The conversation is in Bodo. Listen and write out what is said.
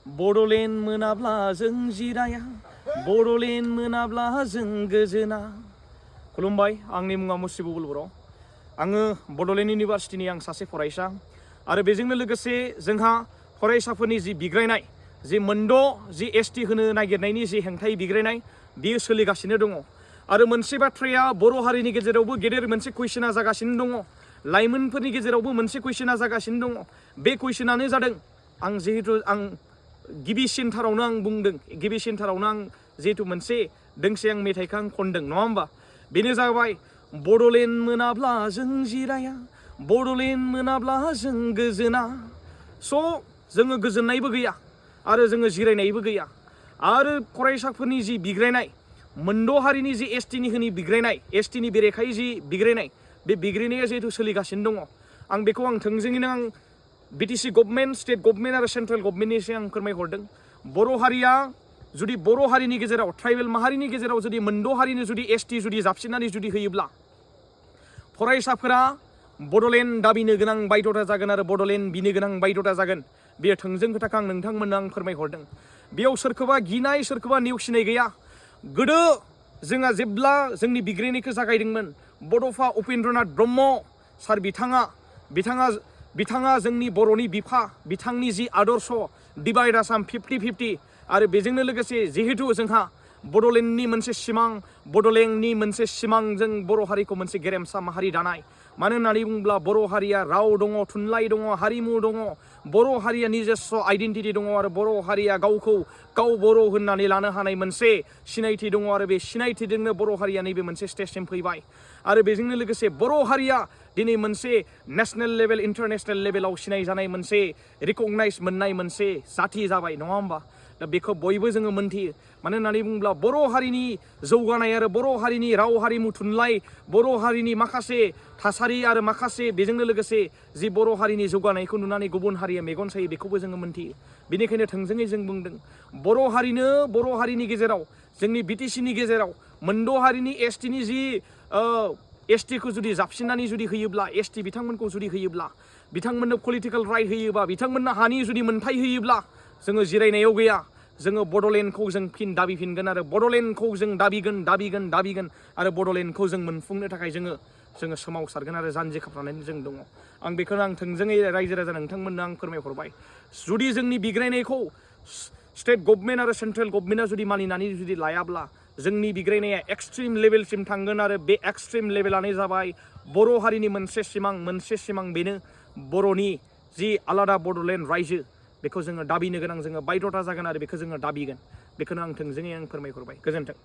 बड'लेण्ड मोनाब्ला जों जिराया बड'लेण्ड मोनाब्ला जों गोजोना। खुलुमबाय, आंनि मुङा मुस्रिबुबुल बर'। आङो बड'लेण्ड इउनिभारसिटिनि आं सासे फरायसा आरो बेजोंनो लोगोसे जोंहा फरायसाफोरनि जि बिग्रायनाय जि मोनद' जि एसटि होनो नागिरनायनि जि हेंथायै बिग्रायनाय बियो सोलिगासिनो दङ। आरो मोनसे बाथ्राया बर' हारिनि गेजेरावबो गेदेर मोनसे कुइसना जागासिनो दङ। लाइमोनफोरनि गेजेरावबो मोनसे कुइसना जागासिनो दङ। बे कुइसनानो जादों आं गिबिसिनथारावनो आं बुंदों, गिबिसिनथारावनो आं जिहेतु मोनसे दोंसे आं मेथाइखौ आं खनदों, नङा होमबा? बेनो जाबाय बड'लेण्ड मोनाब्ला जों जिराया बड'लेण्ड मोनाब्ला जों गोजोना। स' जोङो गोजोननायबो गैया आरो जोङो जिरायनायबो गैया। आरो फरायसाफोरनि जि बिग्रायनाय, मोनद' हारिनि जि एसटिनि होनि बिग्रायनाय, एसटिनि बेरेखायै जि बिग्रायनाय, बे बिग्रायनाया जिहेतु सोलिगासिनो दङ। आं बेखौ थोंजोङैनो बिटिसि गभर्नमेन्ट, स्टेट गभर्नमेन्ट आरो सेन्ट्रेल गभर्नमेन्टनिसिम आं फोरमायहरदों। बर' हारिया जुदि बर' हारिनि गेजेराव, ट्राइबेल माहारिनि गेजेराव जुदि मोनद' हारिनो जुदि एसटि जुदि जाबसिननानै जुदि होयोब्ला फरायसाफोरा बड'लेण्ड दाबिनो गोनां बायध'था जागोन आरो बड'लेण्ड बिनो गोनां बायध'था जागोन। बेयो थोंजों खोथाखौ आं नोंथांमोननो आं फोरमायहरदों। बेयाव सोरखौबा गिनाय, सोरखौबा नेवसिनाय गैया। गोदो जोंहा जेब्ला जोंनि बिग्रायनायखौ जागायदोंमोन, बड'फा उपेन्द्रनाथ ब्रह्म सार बिथाङा जोंनि बर'नि बिफा, बिथांनि जि आदर्श डिभाइड आसाम 50-50 आरो बेजोंनो लोगोसे जिहेतु जोंहा बड'लेण्डनि मोनसे सिमां, बड'लेण्डनि मोनसे सिमांजों बर' हारिखौ मोनसे गेरेमसा माहारि दानाय। मानो होननानै बुङोब्ला बर' हारिया राव दङ, थुनलाइ दङ, हारिमु दङ, बर' हारिया निजेस्स' आइडेन्टिटि दङ आरो बर' हारिया गावखौ गाव बर' होननानै लानो हानाय मोनसे सिनायथि दङ आरो बे सिनायथिजोंनो बर' हारिया नैबे मोनसे स्टेजसिम फैबाय। आरो बेजोंनो लोगोसे बर' हारिया दिनै मोनसे नेसनेल लेभेल, इन्टारनेसनेल लेभेलाव सिनायजानाय मोनसे रिकगनाइज मोननाय मोनसे जाथि जाबाय, नङा होमबा? दा बेखौ बयबो जोङो मोनथियो। मानो होननानै बुङोब्ला बर' हारिनि जौगानाय आरो बर' हारिनि राव, हारिमु, थुनलाइ, बर' हारिनि माखासे थासारि आरो माखासे बेजोंनो लोगोसे जि बर' हारिनि जौगानायखौ नुनानै गुबुन हारिया मेगन सायो, बेखौबो जोङो मोनथियो। बेनिखायनो थोंजोङै जों बुंदों, बर' हारिनि गेजेराव, जोंनि बिटिसिनि गेजेराव मोनद' हारिनि एसटिनि जि एसटिखौ जुदि जाबसिननानै जुदि होयोब्ला, एसटि बिथांमोनखौ जुदि होयोब्ला, बिथांमोननो पलिटिकेल राइट होयोबा, बिथांमोननो हानि जुदि मोनथाय होयोब्ला, जोङो जिरायनायाव गैया। जोङो बड'लेण्डखौ जों फिन दाबिफिनगोन आरो बड'लेण्डखौ जों दाबिगोन आरो बड'लेण्डखौ जों मोनफुंनो थाखाय जोङो सोमावसारगोन आरो जानजि खाफ्रानानै जों दङ। आं बेखौनो थोंजोङै रायजो राजा नोंथांमोननो आं फोरमायहरबाय। जुदि जोंनि बिग्रायनायखौ स्टेट गभर्नमेन्ट आरो सेन्ट्रेल गभर्नमेन्टआ जुदि मानिनानै जुदि लायाब्ला जोंनि बिग्रायनाया एक्सट्रिम लेभेलसिम थांगोन आरो बे एक्सट्रिम लेभेलानो जाबाय बर' हारिनि मोनसे सिमां बेनो बर'नि जि आलादा बड'लेण्ड रायजो। बेखौ जोङो दाबिनो गोनां, जोङो बायध'था जागोन आरो बेखौ जोङो दाबिगोन। बेखौनो थोंजोङै फोरमायहरबाय। गोजोन्थों।